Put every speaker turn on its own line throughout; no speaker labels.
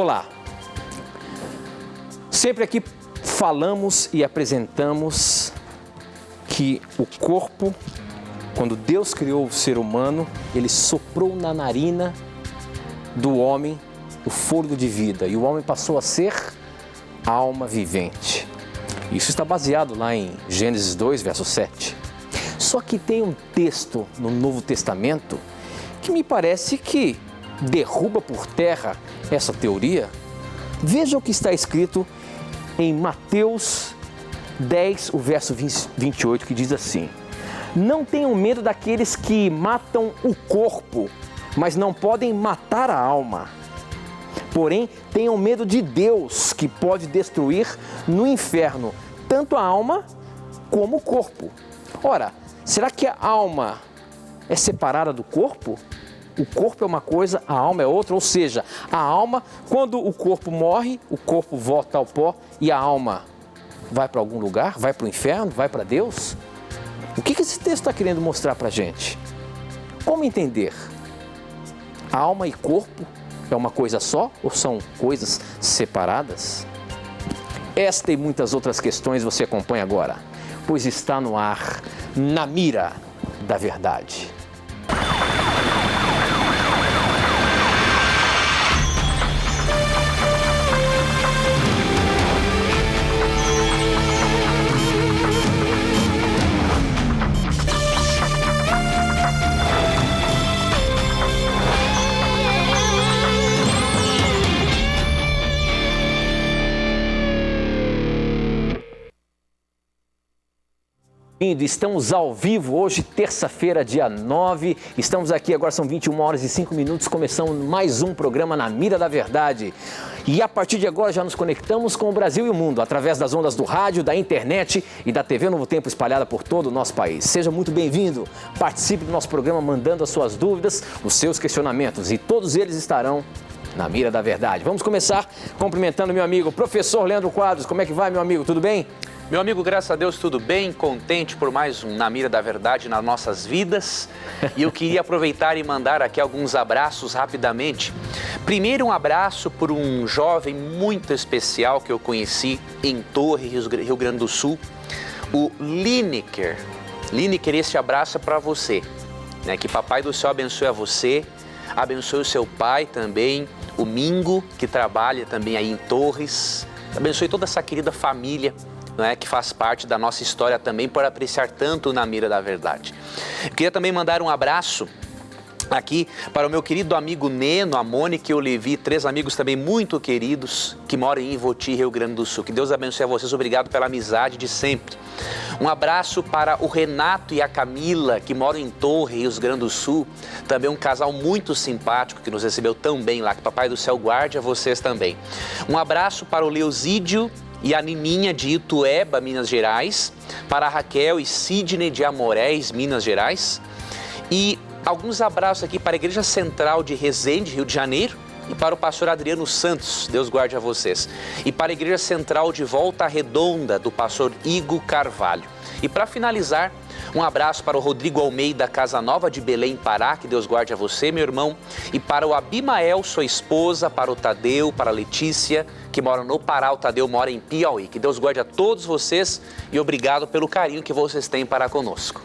Olá! Sempre aqui falamos e apresentamos que o corpo, quando Deus criou o ser humano, Ele soprou na narina do homem o fôlego de vida e o homem passou a ser alma vivente. Isso está baseado lá em Gênesis 2, verso 7. Só que tem um texto no Novo Testamento que me parece que derruba por terra essa teoria. Veja o que está escrito em Mateus 10, o verso 28, que diz assim: não tenham medo daqueles que matam o corpo, mas não podem matar a alma. Porém, tenham medo de Deus, que pode destruir no inferno tanto a alma como o corpo. Ora, será que a alma é separada do corpo? O corpo é uma coisa, a alma é outra, ou seja, a alma, quando o corpo morre, o corpo volta ao pó e a alma vai para algum lugar, vai para o inferno, vai para Deus? O que esse texto está querendo mostrar para a gente? Como entender? Alma e corpo é uma coisa só ou são coisas separadas? Esta e muitas outras questões você acompanha agora, pois está no ar, Na Mira da Verdade. Estamos ao vivo hoje, terça-feira, dia 9. Estamos aqui, agora são 21 horas e 5 minutos, começando mais um programa Na Mira da Verdade. E a partir de agora já nos conectamos com o Brasil e o mundo, através das ondas do rádio, da internet e da TV Novo Tempo espalhada por todo o nosso país. Seja muito bem-vindo, participe do nosso programa mandando as suas dúvidas, os seus questionamentos e todos eles estarão na Mira da Verdade. Vamos começar cumprimentando meu amigo, professor Leandro Quadros. Como é que vai, meu amigo? Tudo bem?
Meu amigo, graças a Deus, tudo bem, contente por mais um Na Mira da Verdade nas nossas vidas. E eu queria aproveitar e mandar aqui alguns abraços rapidamente. Primeiro, um abraço por um jovem muito especial que eu conheci em Torre, Rio Grande do Sul, o Lineker. Lineker, este abraço é para você, né? Que Papai do Céu abençoe a você, abençoe o seu pai também, o Mingo, que trabalha também aí em Torres, abençoe toda essa querida família, que faz parte da nossa história também, por apreciar tanto Na Mira da Verdade. Eu queria também mandar um abraço aqui para o meu querido amigo Neno, a Mônica e o Levi, 3 amigos também muito queridos que moram em Ivoti, Rio Grande do Sul. Que Deus abençoe a vocês, obrigado pela amizade de sempre. Um abraço para o Renato e a Camila, que moram em Torre, Rio Grande do Sul. Também um casal muito simpático que nos recebeu tão bem lá, que Papai do Céu guarde a vocês também. Um abraço para o Leosídio e a Nininha de Itueba, Minas Gerais, para a Raquel e Sidney de Amorés, Minas Gerais, e alguns abraços aqui para a Igreja Central de Resende, Rio de Janeiro, e para o pastor Adriano Santos, Deus guarde a vocês, e para a Igreja Central de Volta Redonda, do pastor Igor Carvalho. E para finalizar, um abraço para o Rodrigo Almeida, Casa Nova de Belém, Pará, que Deus guarde a você, meu irmão, e para o Abimael, sua esposa, para o Tadeu, para a Letícia, que mora no Pará, o Tadeu mora em Piauí. Que Deus guarde a todos vocês e obrigado pelo carinho que vocês têm para conosco.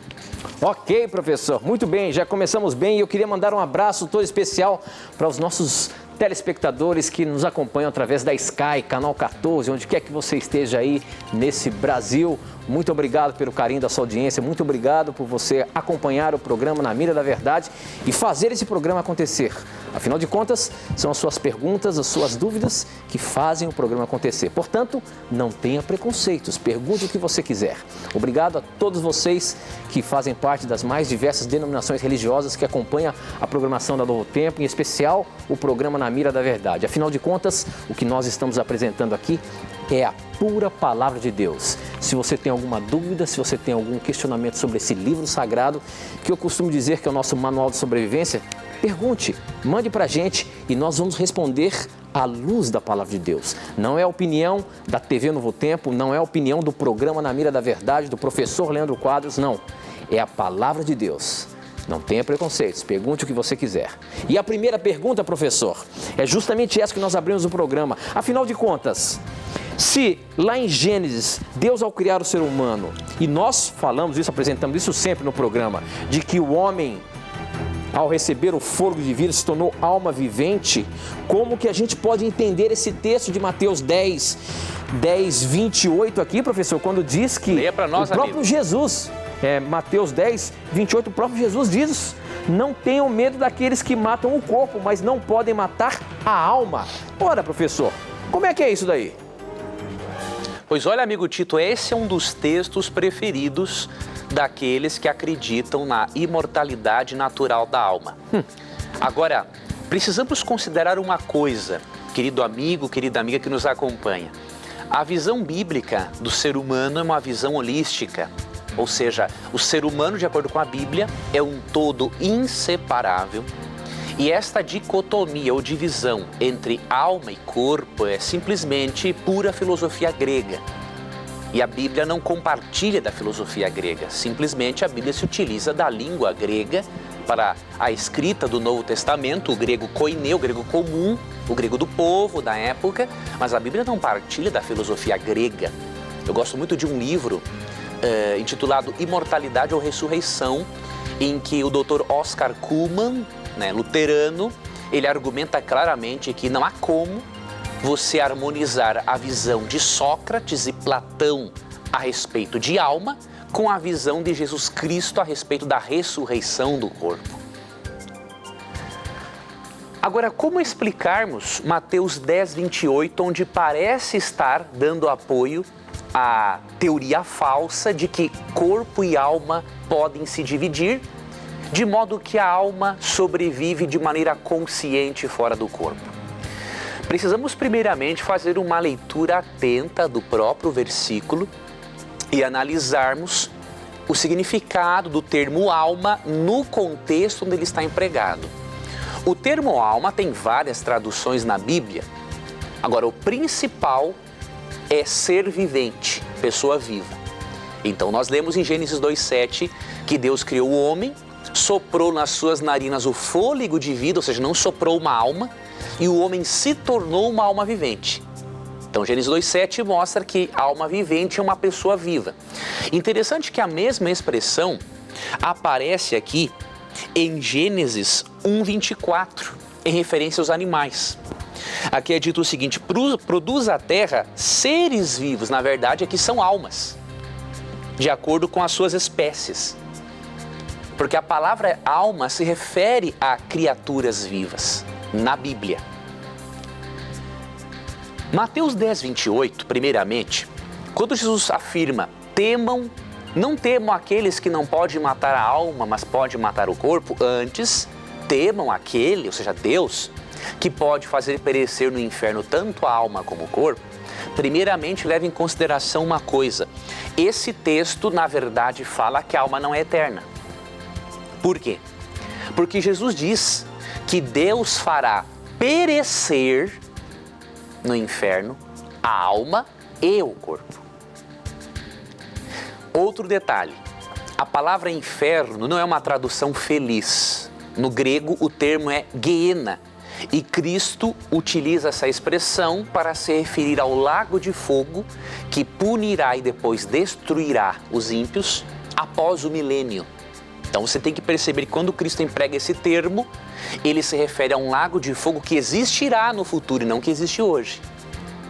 Ok, professor, muito bem, já começamos bem e eu queria mandar um abraço todo especial para os nossos telespectadores que nos acompanham através da Sky, canal 14, onde quer que você esteja aí nesse Brasil. Muito obrigado pelo carinho da sua audiência, muito obrigado por você acompanhar o programa Na Mira da Verdade e fazer esse programa acontecer. Afinal de contas, são as suas perguntas, as suas dúvidas que fazem o programa acontecer. Portanto, não tenha preconceitos, pergunte o que você quiser. Obrigado a todos vocês que fazem parte das mais diversas denominações religiosas que acompanham a programação da Novo Tempo, em especial o programa Na Mira da Verdade. Afinal de contas, o que nós estamos apresentando aqui é a pura palavra de Deus. Se você tem alguma dúvida, se você tem algum questionamento sobre esse livro sagrado, que eu costumo dizer que é o nosso manual de sobrevivência, pergunte, mande pra gente e nós vamos responder à luz da palavra de Deus. Não é a opinião da TV Novo Tempo, não é a opinião do programa Na Mira da Verdade, do professor Leandro Quadros, não. É a palavra de Deus. Não tenha preconceitos, pergunte o que você quiser. E a primeira pergunta, professor, é justamente essa que nós abrimos o programa. Afinal de contas, se lá em Gênesis, Deus ao criar o ser humano, e nós falamos isso, apresentamos isso sempre no programa, de que o homem, ao receber o fôlego de vida, se tornou alma vivente, como que a gente pode entender esse texto de Mateus 10, 28 aqui, professor, quando diz que
leia pra nós,
o próprio
amigo.
Jesus... Mateus 10, 28, o próprio Jesus diz: não tenham medo daqueles que matam o corpo, mas não podem matar a alma. Ora, professor, como é que é isso daí?
Pois olha, amigo Tito, esse é um dos textos preferidos daqueles que acreditam na imortalidade natural da alma. Agora, precisamos considerar uma coisa, querido amigo, querida amiga que nos acompanha. A visão bíblica do ser humano é uma visão holística. Ou seja, o ser humano, de acordo com a Bíblia, é um todo inseparável. E esta dicotomia ou divisão entre alma e corpo é simplesmente pura filosofia grega. E a Bíblia não compartilha da filosofia grega. Simplesmente a Bíblia se utiliza da língua grega para a escrita do Novo Testamento, o grego koiné, o grego comum, o grego do povo da época. Mas a Bíblia não partilha da filosofia grega. Eu gosto muito de um livro intitulado Imortalidade ou Ressurreição, em que o Dr. Oscar Cullmann, luterano, ele argumenta claramente que não há como você harmonizar a visão de Sócrates e Platão a respeito de alma com a visão de Jesus Cristo a respeito da ressurreição do corpo. Agora, como explicarmos Mateus 10, 28, onde parece estar dando apoio a teoria falsa de que corpo e alma podem se dividir, de modo que a alma sobrevive de maneira consciente fora do corpo? Precisamos primeiramente fazer uma leitura atenta do próprio versículo e analisarmos o significado do termo alma no contexto onde ele está empregado. O termo alma tem várias traduções na Bíblia. Agora, o principal é ser vivente, pessoa viva. Então nós lemos em Gênesis 2:7 que Deus criou o homem, soprou nas suas narinas o fôlego de vida, ou seja, não soprou uma alma, e o homem se tornou uma alma vivente. Então Gênesis 2:7 mostra que a alma vivente é uma pessoa viva. Interessante que a mesma expressão aparece aqui em Gênesis 1:24, em referência aos animais. Aqui é dito o seguinte: produz a terra seres vivos, na verdade aqui são almas, de acordo com as suas espécies. Porque a palavra alma se refere a criaturas vivas, na Bíblia. Mateus 10, 28, primeiramente, quando Jesus afirma: não temam aqueles que não podem matar a alma, mas podem matar o corpo, antes temam aquele, ou seja, Deus, que pode fazer perecer no inferno tanto a alma como o corpo. Primeiramente, leve em consideração uma coisa: esse texto, na verdade, fala que a alma não é eterna. Por quê? Porque Jesus diz que Deus fará perecer no inferno a alma e o corpo. Outro detalhe: a palavra inferno não é uma tradução feliz. No grego, o termo é Gehenna. E Cristo utiliza essa expressão para se referir ao lago de fogo que punirá e depois destruirá os ímpios após o milênio. Então você tem que perceber que quando Cristo emprega esse termo, ele se refere a um lago de fogo que existirá no futuro e não que existe hoje.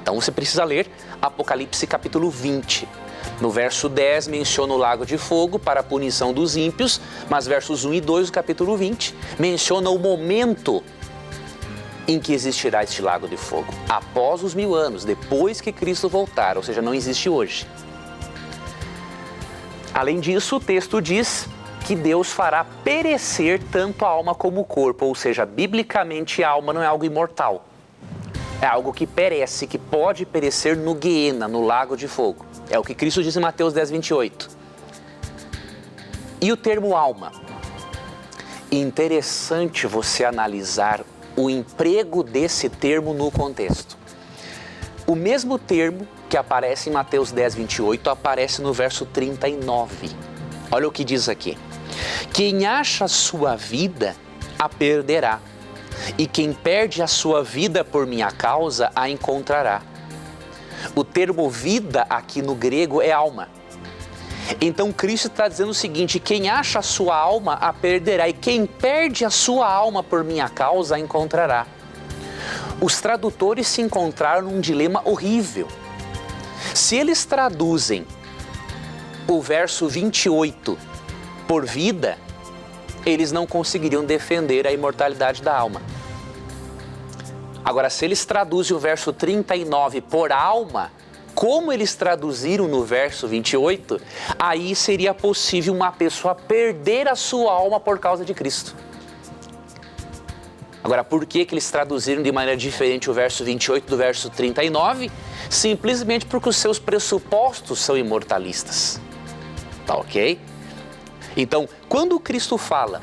Então você precisa ler Apocalipse capítulo 20. No verso 10 menciona o lago de fogo para a punição dos ímpios, mas versos 1 e 2 do capítulo 20 menciona o momento em que existirá este lago de fogo, após os 1000 anos, depois que Cristo voltar, ou seja, não existe hoje. Além disso, o texto diz que Deus fará perecer tanto a alma como o corpo, ou seja, biblicamente a alma não é algo imortal, é algo que perece, que pode perecer no Gehenna, no lago de fogo. É o que Cristo diz em Mateus 10, 28. E o termo alma? Interessante você analisar o emprego desse termo no contexto. O mesmo termo que aparece em Mateus 10, 28 aparece no verso 39. Olha o que diz aqui: Quem acha a sua vida, a perderá. E quem perde a sua vida por minha causa, a encontrará. O termo vida aqui no grego é alma. Então Cristo está dizendo o seguinte: quem acha a sua alma, a perderá. E quem perde a sua alma por minha causa, a encontrará. Os tradutores se encontraram num dilema horrível. Se eles traduzem o verso 28 por vida, eles não conseguiriam defender a imortalidade da alma. Agora, se eles traduzem o verso 39 por alma, como eles traduziram no verso 28, aí seria possível uma pessoa perder a sua alma por causa de Cristo. Agora, por que eles traduziram de maneira diferente o verso 28 do verso 39? Simplesmente porque os seus pressupostos são imortalistas. Tá ok? Então, quando Cristo fala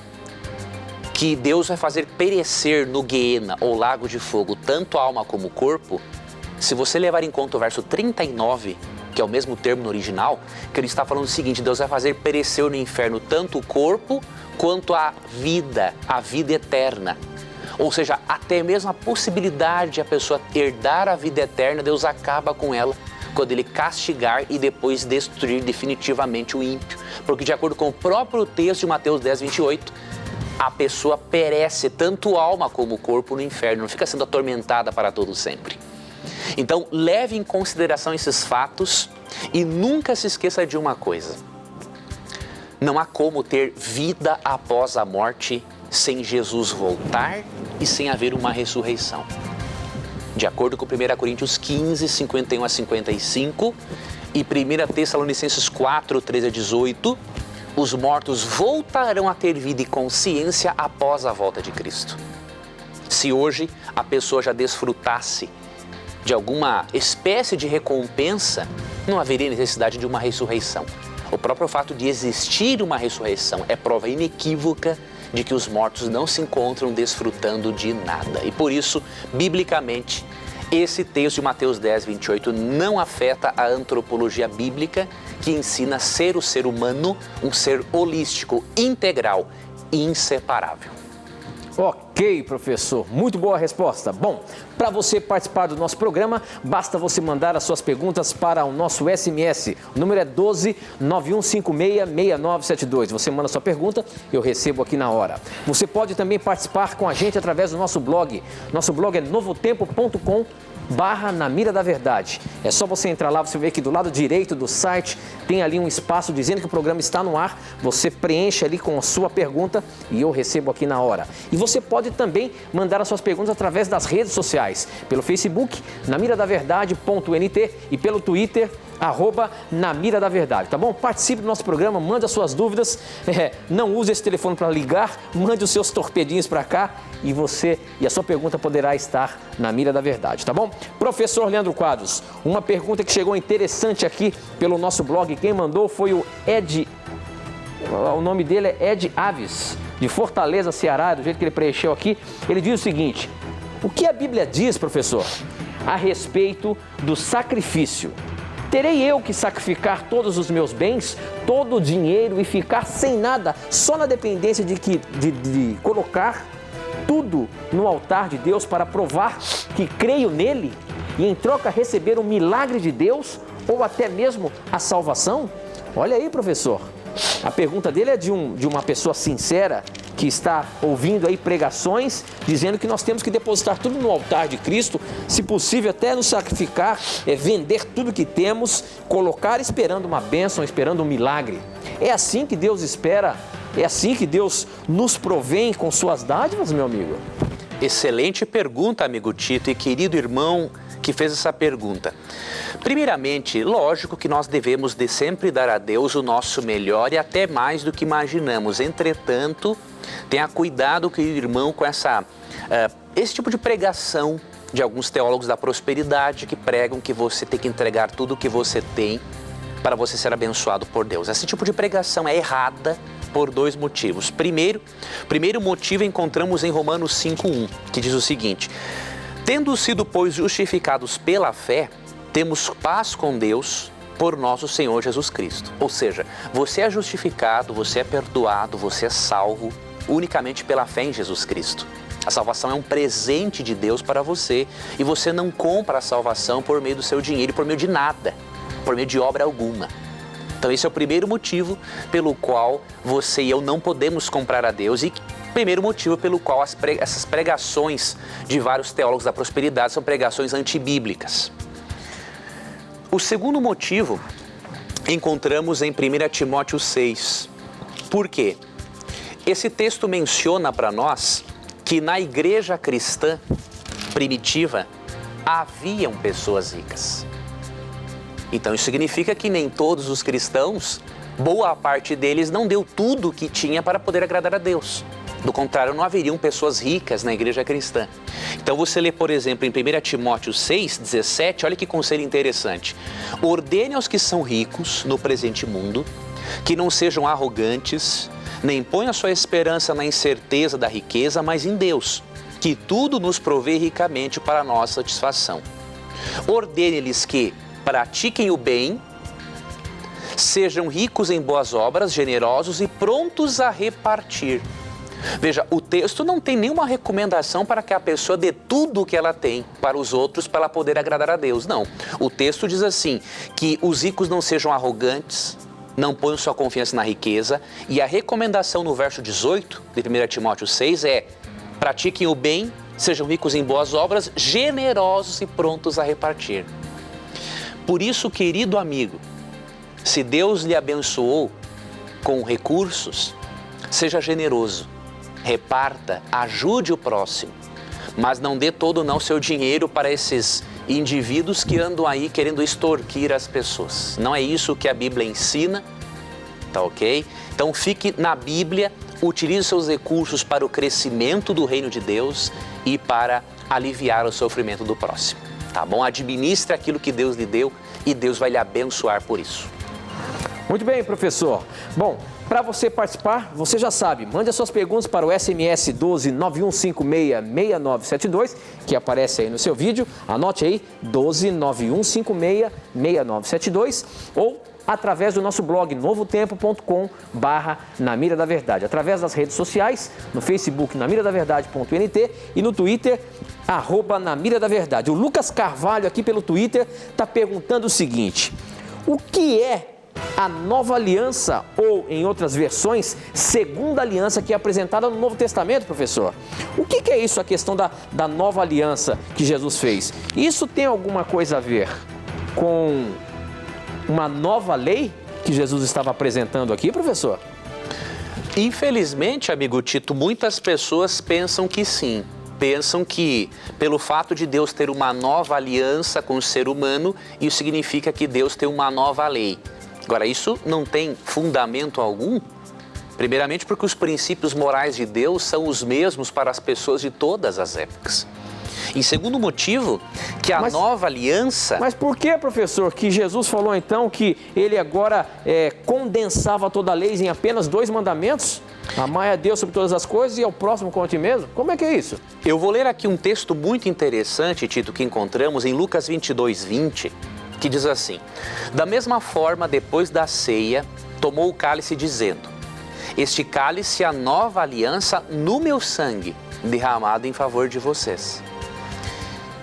que Deus vai fazer perecer no Guiena, ou lago de fogo, tanto a alma como o corpo, se você levar em conta o verso 39, que é o mesmo termo no original, que ele está falando o seguinte: Deus vai fazer perecer no inferno tanto o corpo quanto a vida eterna. Ou seja, até mesmo a possibilidade de a pessoa herdar a vida eterna, Deus acaba com ela quando ele castigar e depois destruir definitivamente o ímpio. Porque de acordo com o próprio texto de Mateus 10, 28, a pessoa perece, tanto a alma como o corpo, no inferno, não fica sendo atormentada para todo sempre. Então, leve em consideração esses fatos e nunca se esqueça de uma coisa: não há como ter vida após a morte sem Jesus voltar e sem haver uma ressurreição. De acordo com 1 Coríntios 15, 51 a 55 e 1 Tessalonicenses 4, 13 a 18, os mortos voltarão a ter vida e consciência após a volta de Cristo. Se hoje a pessoa já desfrutasse de alguma espécie de recompensa, não haveria necessidade de uma ressurreição. O próprio fato de existir uma ressurreição é prova inequívoca de que os mortos não se encontram desfrutando de nada. E por isso, biblicamente, esse texto de Mateus 10, 28 não afeta a antropologia bíblica, que ensina ser o ser humano um ser holístico, integral e inseparável.
Ok, professor. Muito boa resposta. Bom, para você participar do nosso programa, basta você mandar as suas perguntas para o nosso SMS. O número é 12 9156 6972. Você manda a sua pergunta, eu recebo aqui na hora. Você pode também participar com a gente através do nosso blog. Nosso blog é novotempo.com/Na Mira da Verdade. É só você entrar lá, você vê que do lado direito do site tem ali um espaço dizendo que o programa está no ar. Você preenche ali com a sua pergunta e eu recebo aqui na hora. E você pode também mandar as suas perguntas através das redes sociais, pelo Facebook, namiradaverdade.nt, e pelo Twitter, @Na Mira da Verdade, tá bom? Participe do nosso programa, mande as suas dúvidas, não use esse telefone para ligar, mande os seus torpedinhos para cá e a sua pergunta poderá estar na Mira da Verdade, tá bom? Professor Leandro Quadros, uma pergunta que chegou interessante aqui pelo nosso blog, quem mandou foi o Ed, o nome dele é Ed Aves, de Fortaleza, Ceará, do jeito que ele preencheu aqui. Ele diz o seguinte: o que a Bíblia diz, professor, a respeito do sacrifício? Terei eu que sacrificar todos os meus bens, todo o dinheiro e ficar sem nada, só na dependência de colocar tudo no altar de Deus para provar que creio nele e em troca receber um milagre de Deus ou até mesmo a salvação? Olha aí, professor. A pergunta dele é de uma pessoa sincera que está ouvindo aí pregações dizendo que nós temos que depositar tudo no altar de Cristo, se possível até nos sacrificar, vender tudo que temos, colocar esperando uma bênção, esperando um milagre. É assim que Deus espera? É assim que Deus nos provém com suas dádivas, meu amigo?
Excelente pergunta, amigo Tito, e querido irmão que fez essa pergunta. Primeiramente, lógico que nós devemos de sempre dar a Deus o nosso melhor e até mais do que imaginamos. Entretanto, tenha cuidado, querido irmão, com esse tipo de pregação de alguns teólogos da prosperidade que pregam que você tem que entregar tudo o que você tem para você ser abençoado por Deus. Esse tipo de pregação é errada por dois motivos. Primeiro motivo encontramos em Romanos 5:1, que diz o seguinte: tendo sido, pois, justificados pela fé, temos paz com Deus por nosso Senhor Jesus Cristo. Ou seja, você é justificado, você é perdoado, você é salvo unicamente pela fé em Jesus Cristo. A salvação é um presente de Deus para você e você não compra a salvação por meio do seu dinheiro, por meio de nada, por meio de obra alguma. Então esse é o primeiro motivo pelo qual você e eu não podemos comprar a Deus e primeiro motivo pelo qual essas pregações de vários teólogos da prosperidade são pregações antibíblicas. O segundo motivo encontramos em 1 Timóteo 6. Por quê? Esse texto menciona para nós que na igreja cristã primitiva haviam pessoas ricas. Então isso significa que nem todos os cristãos, boa parte deles não deu tudo o que tinha para poder agradar a Deus. Do contrário, não haveriam pessoas ricas na igreja cristã. Então você lê, por exemplo, em 1 Timóteo 6, 17, olha que conselho interessante. Ordene aos que são ricos no presente mundo, que não sejam arrogantes, nem ponham a sua esperança na incerteza da riqueza, mas em Deus, que tudo nos provê ricamente para a nossa satisfação. Ordene-lhes que pratiquem o bem, sejam ricos em boas obras, generosos e prontos a repartir. Veja, o texto não tem nenhuma recomendação para que a pessoa dê tudo o que ela tem para os outros para ela poder agradar a Deus. Não. O texto diz assim, que os ricos não sejam arrogantes, não ponham sua confiança na riqueza. E a recomendação no verso 18 de 1 Timóteo 6 é: pratiquem o bem, sejam ricos em boas obras, generosos e prontos a repartir. Por isso, querido amigo, se Deus lhe abençoou com recursos, seja generoso. Reparta, ajude o próximo, mas não dê todo o seu dinheiro para esses indivíduos que andam aí querendo extorquir as pessoas. Não é isso que a Bíblia ensina, tá ok? Então fique na Bíblia, utilize seus recursos para o crescimento do reino de Deus e para aliviar o sofrimento do próximo, tá bom? Administre aquilo que Deus lhe deu e Deus vai lhe abençoar por isso.
Muito bem, professor. Bom, para você participar, você já sabe, mande as suas perguntas para o SMS 12 91566972, que aparece aí no seu vídeo. Anote aí, 12 91566972, ou através do nosso blog novotempo.com/Na Mira da Verdade, através das redes sociais, no Facebook namiradaverdade.nt e no Twitter @Na Mira da Verdade. O Lucas Carvalho aqui pelo Twitter está perguntando o seguinte: o que é a nova aliança, ou em outras versões, segunda aliança, que é apresentada no Novo Testamento, professor? O que é isso, a questão da nova aliança que Jesus fez? Isso tem alguma coisa a ver com uma nova lei que Jesus estava apresentando aqui, professor?
Infelizmente, amigo Tito, muitas pessoas pensam que sim. Pensam que, pelo fato de Deus ter uma nova aliança com o ser humano, isso significa que Deus tem uma nova lei. Agora, isso não tem fundamento algum, primeiramente porque os princípios morais de Deus são os mesmos para as pessoas de todas as épocas. E segundo motivo, que a nova aliança...
Mas por que, professor, que Jesus falou então que ele agora condensava toda a lei em apenas 2 mandamentos? Amar a Deus sobre todas as coisas e ao próximo como a ti mesmo? Como é que é isso?
Eu vou ler aqui um texto muito interessante, Tito, que encontramos em Lucas 22:20, que diz assim: da mesma forma, depois da ceia, tomou o cálice dizendo: este cálice é a nova aliança no meu sangue, derramado em favor de vocês.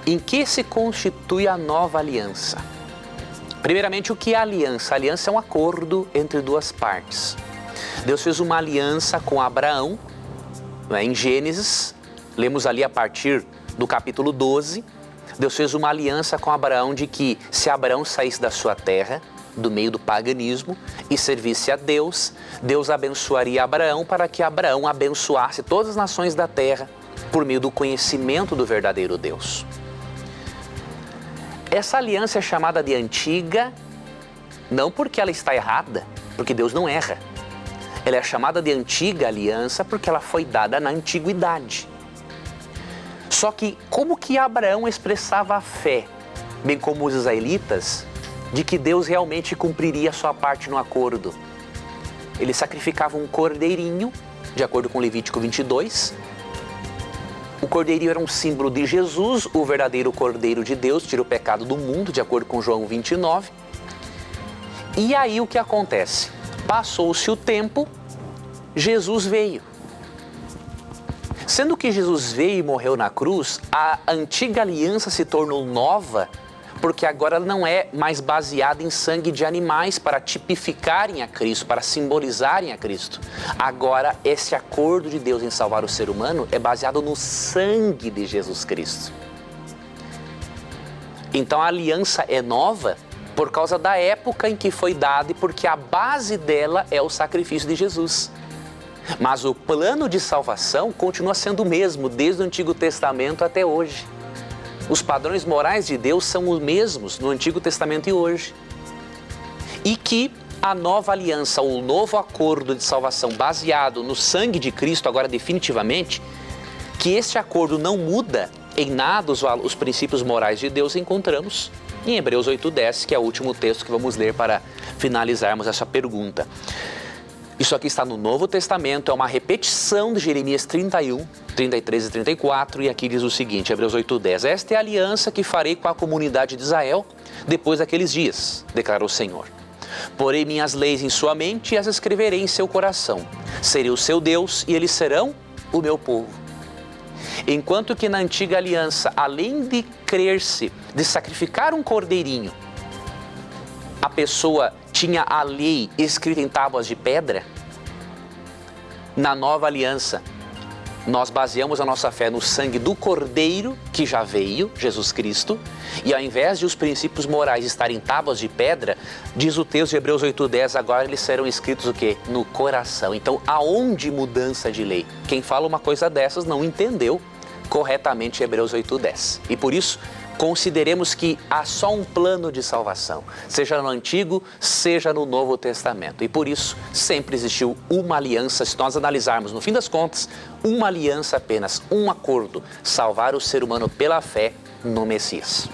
Em que se constitui a nova aliança? Primeiramente, o que é a aliança? A aliança é um acordo entre 2 partes. Deus fez uma aliança com Abraão, em Gênesis, lemos ali a partir do capítulo 12, Deus fez uma aliança com Abraão de que se Abraão saísse da sua terra, do meio do paganismo, e servisse a Deus, Deus abençoaria Abraão para que Abraão abençoasse todas as nações da terra por meio do conhecimento do verdadeiro Deus. Essa aliança é chamada de antiga, não porque ela está errada, porque Deus não erra. Ela é chamada de antiga aliança porque ela foi dada na antiguidade. Só que como que Abraão expressava a fé, bem como os israelitas, de que Deus realmente cumpriria a sua parte no acordo? Ele sacrificava um cordeirinho, de acordo com Levítico 22. O cordeirinho era um símbolo de Jesus, o verdadeiro cordeiro de Deus, tira o pecado do mundo, de acordo com João 29. E aí o que acontece? Passou-se o tempo, Jesus veio. Sendo que Jesus veio e morreu na cruz, a antiga aliança se tornou nova, porque agora ela não é mais baseada em sangue de animais para tipificarem a Cristo, para simbolizarem a Cristo. Agora, esse acordo de Deus em salvar o ser humano é baseado no sangue de Jesus Cristo. Então a aliança é nova por causa da época em que foi dada e porque a base dela é o sacrifício de Jesus. Mas o plano de salvação continua sendo o mesmo desde o Antigo Testamento até hoje. Os padrões morais de Deus são os mesmos no Antigo Testamento e hoje. E que a nova aliança, o novo acordo de salvação baseado no sangue de Cristo, agora definitivamente, que este acordo não muda em nada os princípios morais de Deus, encontramos em Hebreus 8:10, que é o último texto que vamos ler para finalizarmos essa pergunta. Isso aqui está no Novo Testamento, é uma repetição de Jeremias 31, 33 e 34, e aqui diz o seguinte, Hebreus 8:10, esta é a aliança que farei com a comunidade de Israel depois daqueles dias, declarou o Senhor. Porei minhas leis em sua mente e as escreverei em seu coração. Serei o seu Deus e eles serão o meu povo. Enquanto que na antiga aliança, além de crer-se, de sacrificar um cordeirinho, a pessoa tinha a lei escrita em tábuas de pedra, na nova aliança, nós baseamos a nossa fé no sangue do Cordeiro, que já veio, Jesus Cristo, e ao invés de os princípios morais estarem em tábuas de pedra, diz o texto de Hebreus 8:10, agora eles serão escritos o quê? No coração. Então, aonde mudança de lei? Quem fala uma coisa dessas não entendeu corretamente Hebreus 8:10. E por isso, consideremos que há só um plano de salvação, seja no Antigo, seja no Novo Testamento. E por isso, sempre existiu uma aliança, se nós analisarmos, no fim das contas, uma aliança apenas, um acordo, salvar o ser humano pela fé no Messias.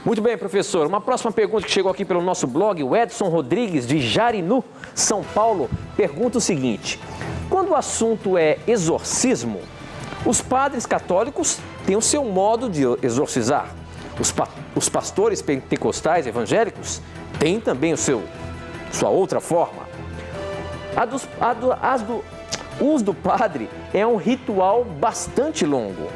Muito bem, professor. Uma próxima pergunta que chegou aqui pelo nosso blog, o Edson Rodrigues, de Jarinu, São Paulo, pergunta o seguinte: quando o assunto é exorcismo, os padres católicos têm o seu modo de exorcizar. Os pastores pentecostais evangélicos têm também sua outra forma. O uso do padre é um ritual bastante longo.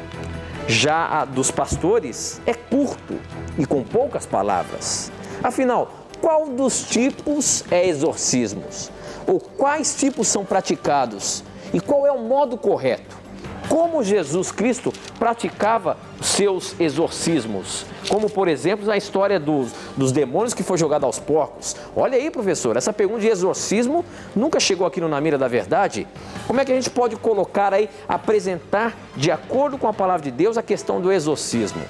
Já a dos pastores é curto e com poucas palavras. Afinal, qual dos tipos é exorcismos? Ou quais tipos são praticados? E qual é o modo correto? Como Jesus Cristo praticava seus exorcismos, como por exemplo na história dos demônios que foi jogado aos porcos. Olha aí, professor, essa pergunta de exorcismo nunca chegou aqui no Na Mira da Verdade. Como é que a gente pode colocar aí, apresentar de acordo com a palavra de Deus a questão do exorcismo?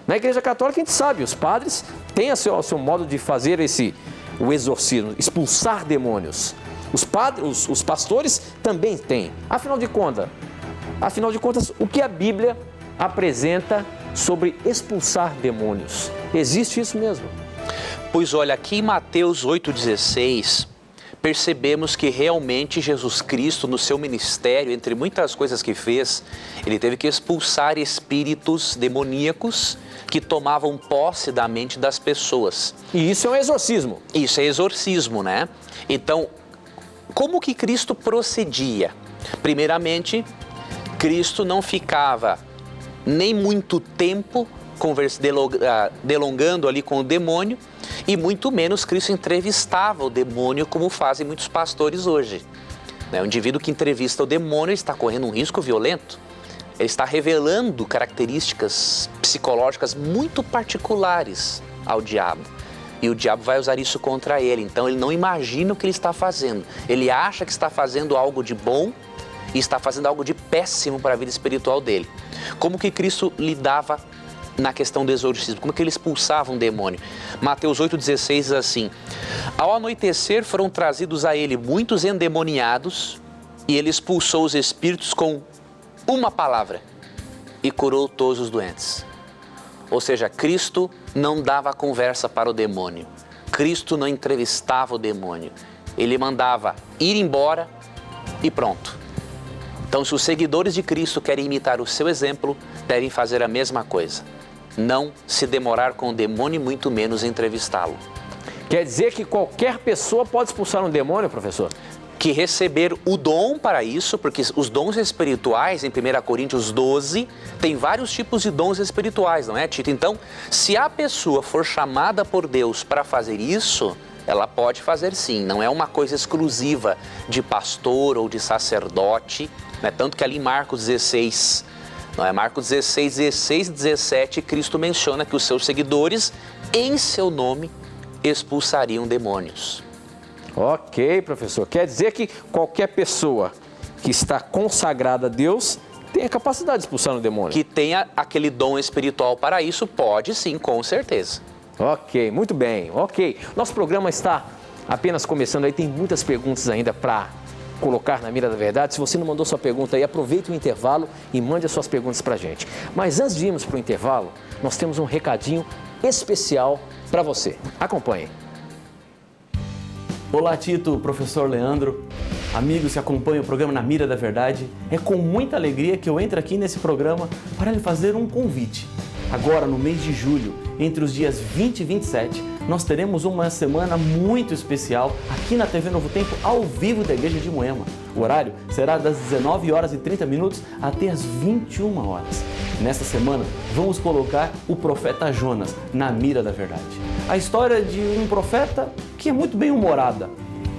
Na Igreja Católica a gente sabe, os padres têm o seu modo de fazer o exorcismo, expulsar demônios. Os pastores também têm. Afinal de contas, o que a Bíblia apresenta sobre expulsar demônios? Existe isso mesmo?
Pois olha, aqui em Mateus 8,16, percebemos que realmente Jesus Cristo, no seu ministério, entre muitas coisas que fez, ele teve que expulsar espíritos demoníacos que tomavam posse da mente das pessoas.
E isso é um exorcismo?
Isso é exorcismo, né? Então, como que Cristo procedia? Primeiramente, Cristo não ficava nem muito tempo delongando ali com o demônio e muito menos Cristo entrevistava o demônio como fazem muitos pastores hoje. O indivíduo que entrevista o demônio está correndo um risco violento, ele está revelando características psicológicas muito particulares ao diabo. E o diabo vai usar isso contra ele, então ele não imagina o que ele está fazendo. Ele acha que está fazendo algo de bom e está fazendo algo de péssimo para a vida espiritual dele. Como que Cristo lidava na questão do exorcismo? Como que ele expulsava um demônio? Mateus 8,16 diz assim: ao anoitecer foram trazidos a ele muitos endemoniados e ele expulsou os espíritos com uma palavra e curou todos os doentes. Ou seja, Cristo não dava conversa para o demônio. Cristo não entrevistava o demônio. Ele mandava ir embora e pronto. Então, se os seguidores de Cristo querem imitar o seu exemplo, devem fazer a mesma coisa. Não se demorar com o demônio e muito menos entrevistá-lo.
Quer dizer que qualquer pessoa pode expulsar um demônio, professor?
Que receber o dom para isso, porque os dons espirituais, em 1 Coríntios 12, tem vários tipos de dons espirituais, não é, Tito? Então, se a pessoa for chamada por Deus para fazer isso, ela pode fazer sim, não é uma coisa exclusiva de pastor ou de sacerdote, né? Tanto que ali em Marcos 16, não é? Marcos 16, 16 e 17, Cristo menciona que os seus seguidores, em seu nome, expulsariam demônios.
Ok, professor. Quer dizer que qualquer pessoa que está consagrada a Deus tem a capacidade de expulsar um demônio?
Que tenha aquele dom espiritual para isso, pode sim, com certeza.
Ok, muito bem. Ok. Nosso programa está apenas começando aí, tem muitas perguntas ainda para colocar na mira da verdade. Se você não mandou sua pergunta aí, aproveite o intervalo e mande as suas perguntas para a gente. Mas antes de irmos para o intervalo, nós temos um recadinho especial para você. Acompanhe.
Olá, Tito, professor Leandro, amigos que acompanham o programa Na Mira da Verdade. É com muita alegria que eu entro aqui nesse programa para lhe fazer um convite. Agora, no mês de julho, entre os dias 20 e 27, nós teremos uma semana muito especial aqui na TV Novo Tempo, ao vivo da Igreja de Moema. O horário será das 19 horas e 30 minutos até as 21 horas. Nesta semana, vamos colocar o profeta Jonas na mira da verdade. A história de um profeta que é muito bem humorada.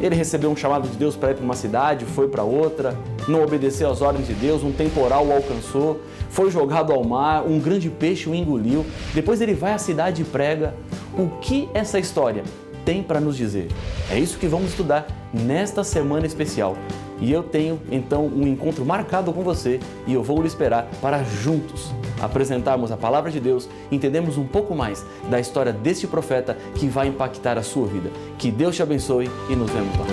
Ele recebeu um chamado de Deus para ir para uma cidade, foi para outra, não obedeceu às ordens de Deus, um temporal o alcançou, foi jogado ao mar, um grande peixe o engoliu. Depois ele vai à cidade e prega. O que essa história tem para nos dizer? É isso que vamos estudar nesta semana especial. E eu tenho, então, um encontro marcado com você e eu vou lhe esperar para juntos apresentarmos a Palavra de Deus e entendermos um pouco mais da história deste profeta que vai impactar a sua vida. Que Deus te abençoe e nos vemos lá.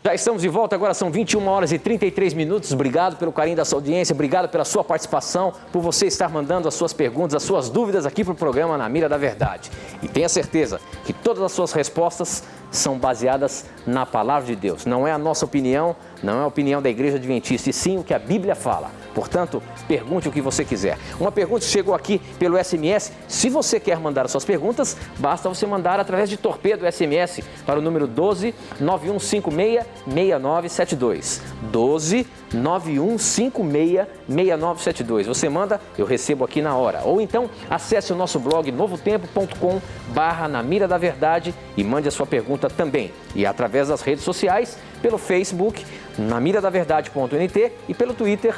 Já estamos de volta, agora são 21 horas e 33 minutos. Obrigado pelo carinho da sua audiência, obrigado pela sua participação, por você estar mandando as suas perguntas, as suas dúvidas aqui para o programa Na Mira da Verdade. E tenha certeza que todas as suas respostas são baseadas na Palavra de Deus. Não é a nossa opinião, não é a opinião da Igreja Adventista, e sim o que a Bíblia fala. Portanto, pergunte o que você quiser. Uma pergunta chegou aqui pelo SMS. Se você quer mandar as suas perguntas, basta você mandar através de torpedo SMS para o número 12 9156 6972. 12 9156 6972. Você manda, eu recebo aqui na hora. Ou então, acesse o nosso blog novotempo.com/Na Mira da Verdade e mande a sua pergunta também. E através das redes sociais, pelo Facebook, namiradaverdade.nt e pelo Twitter,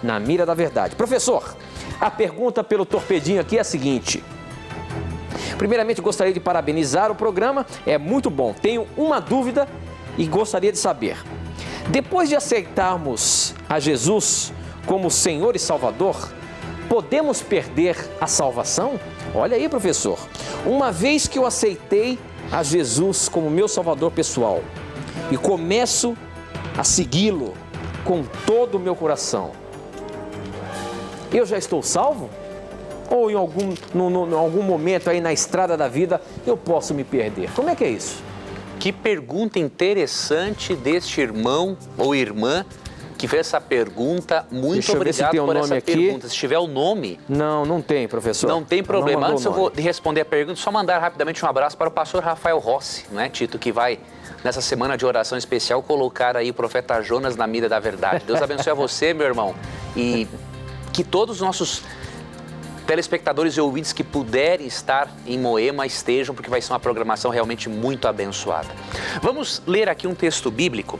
@Na Mira da Verdade. Professor, a pergunta pelo torpedinho aqui é a seguinte. Primeiramente, gostaria de parabenizar o programa, é muito bom. Tenho uma dúvida e gostaria de saber. Depois de aceitarmos a Jesus como Senhor e Salvador, podemos perder a salvação? Olha aí, professor. Uma vez que eu aceitei a Jesus como meu Salvador pessoal e começo a segui-lo com todo o meu coração, eu já estou salvo? Ou em algum momento aí na estrada da vida eu posso me perder? Como é que é isso?
Que pergunta interessante deste irmão ou irmã que fez essa pergunta. Muito obrigado por essa pergunta. Se tiver o nome...
Não tem, professor.
Não tem problema. Antes eu vou responder a pergunta, só mandar rapidamente um abraço para o pastor Rafael Rossi, não é, Tito, que vai, nessa semana de oração especial, colocar aí o profeta Jonas na mira da verdade. Deus abençoe a você, meu irmão, e que todos os nossos telespectadores e ouvintes que puderem estar em Moema estejam, porque vai ser uma programação realmente muito abençoada. Vamos ler aqui um texto bíblico.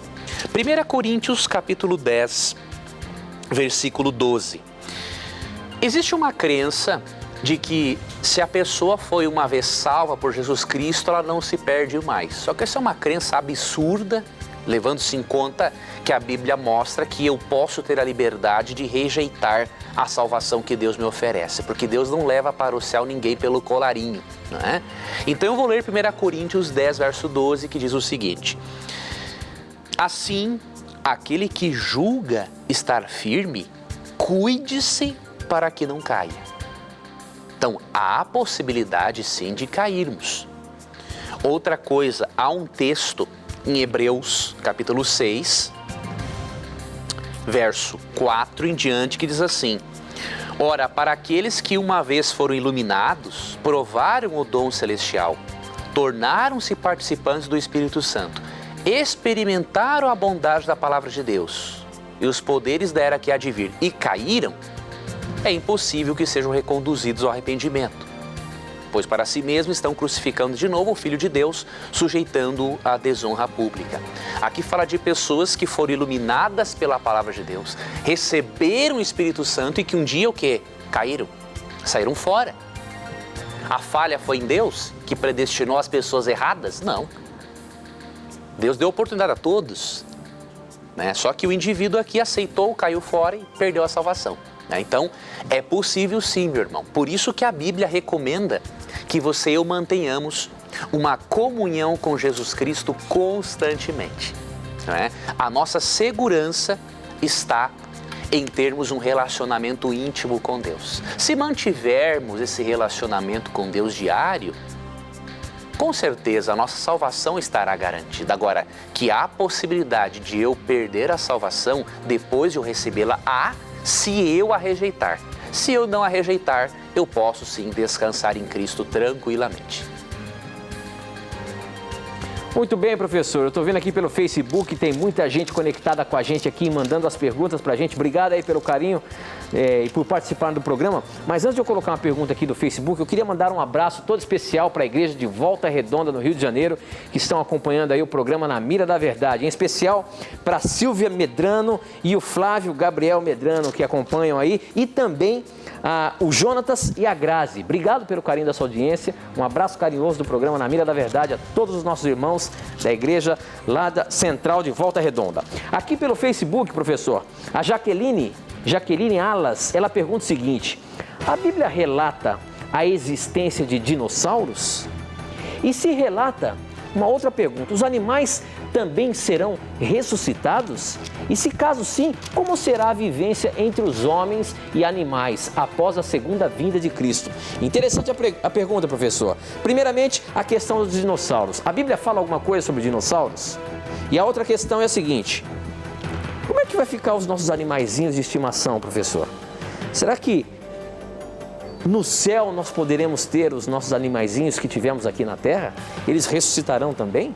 1 Coríntios, capítulo 10, versículo 12. Existe uma crença de que se a pessoa foi uma vez salva por Jesus Cristo, ela não se perde mais. Só que essa é uma crença absurda, levando-se em conta que a Bíblia mostra que eu posso ter a liberdade de rejeitar a salvação que Deus me oferece, porque Deus não leva para o céu ninguém pelo colarinho, não é? Então eu vou ler 1 Coríntios 10, verso 12, que diz o seguinte: assim, aquele que julga estar firme, cuide-se para que não caia. Então, há a possibilidade sim de cairmos. Outra coisa, há um texto em Hebreus, capítulo 6, verso 4 em diante, que diz assim: ora, para aqueles que uma vez foram iluminados, provaram o dom celestial, tornaram-se participantes do Espírito Santo, experimentaram a bondade da palavra de Deus e os poderes da era que há de vir, e caíram, é impossível que sejam reconduzidos ao arrependimento, pois para si mesmos estão crucificando de novo o Filho de Deus, sujeitando-o à desonra pública. Aqui fala de pessoas que foram iluminadas pela palavra de Deus, receberam o Espírito Santo e que um dia o quê? Caíram, saíram fora. A falha foi em Deus, que predestinou as pessoas erradas? Não. Deus deu oportunidade a todos, né? Só que o indivíduo aqui aceitou, caiu fora e perdeu a salvação. Então, é possível sim, meu irmão. Por isso que a Bíblia recomenda que você e eu mantenhamos uma comunhão com Jesus Cristo constantemente. A nossa segurança está em termos um relacionamento íntimo com Deus. Se mantivermos esse relacionamento com Deus diário, com certeza a nossa salvação estará garantida. Agora, que há a possibilidade de eu perder a salvação depois de eu recebê-la, se eu a rejeitar. Se eu não a rejeitar, eu posso sim descansar em Cristo tranquilamente.
Muito bem, professor. Eu estou vendo aqui pelo Facebook, tem muita gente conectada com a gente aqui, mandando as perguntas para a gente. Obrigado aí pelo carinho e por participar do programa. Mas antes de eu colocar uma pergunta aqui do Facebook, eu queria mandar um abraço todo especial para a igreja de Volta Redonda, no Rio de Janeiro, que estão acompanhando aí o programa Na Mira da Verdade. Em especial para a Silvia Medrano e o Flávio Gabriel Medrano, que acompanham aí, e também o Jonatas e a Grazi. Obrigado pelo carinho da sua audiência. Um abraço carinhoso do programa Na Mira da Verdade a todos os nossos irmãos da igreja lá da Central de Volta Redonda. Aqui pelo Facebook, professor, a Jaqueline Alas, ela pergunta o seguinte: a Bíblia relata a existência de dinossauros? E se relata, uma outra pergunta, os animais também serão ressuscitados? E se caso sim, como será a vivência entre os homens e animais após a segunda vinda de Cristo? Interessante a pergunta, professor. Primeiramente, a questão dos dinossauros. A Bíblia fala alguma coisa sobre dinossauros? E a outra questão é a seguinte: como é que vai ficar os nossos animaizinhos de estimação, professor? Será que no céu nós poderemos ter os nossos animaizinhos que tivemos aqui na Terra? Eles ressuscitarão também?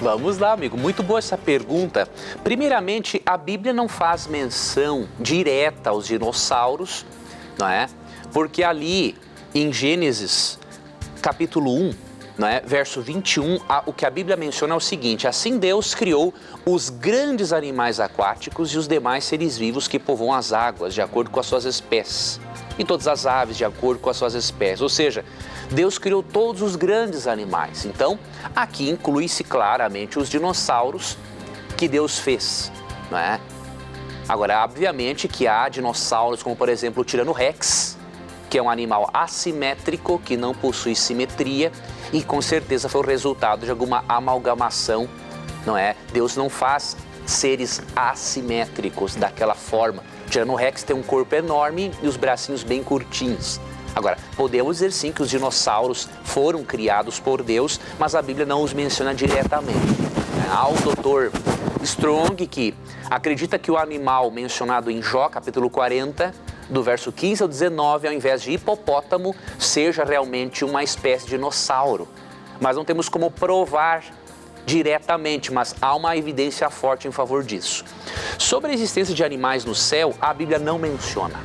Vamos lá, amigo. Muito boa essa pergunta. Primeiramente, a Bíblia não faz menção direta aos dinossauros, não é? Porque ali, em Gênesis, capítulo 1, não é? Verso 21, o que a Bíblia menciona é o seguinte: assim Deus criou os grandes animais aquáticos e os demais seres vivos que povoam as águas, de acordo com as suas espécies, e todas as aves, de acordo com as suas espécies. Ou seja, Deus criou todos os grandes animais. Então, aqui inclui-se claramente os dinossauros que Deus fez, não é? Agora, obviamente que há dinossauros como, por exemplo, o Tirano Rex, que é um animal assimétrico, que não possui simetria e com certeza foi o resultado de alguma amalgamação, não é? Deus não faz seres assimétricos daquela forma. O Tirano Rex tem um corpo enorme e os bracinhos bem curtinhos. Agora, podemos dizer sim que os dinossauros foram criados por Deus, mas a Bíblia não os menciona diretamente. Há o Dr. Strong, que acredita que o animal mencionado em Jó, capítulo 40, do verso 15 ao 19, ao invés de hipopótamo, seja realmente uma espécie de dinossauro. Mas não temos como provar diretamente, mas há uma evidência forte em favor disso. Sobre a existência de animais no céu, a Bíblia não menciona.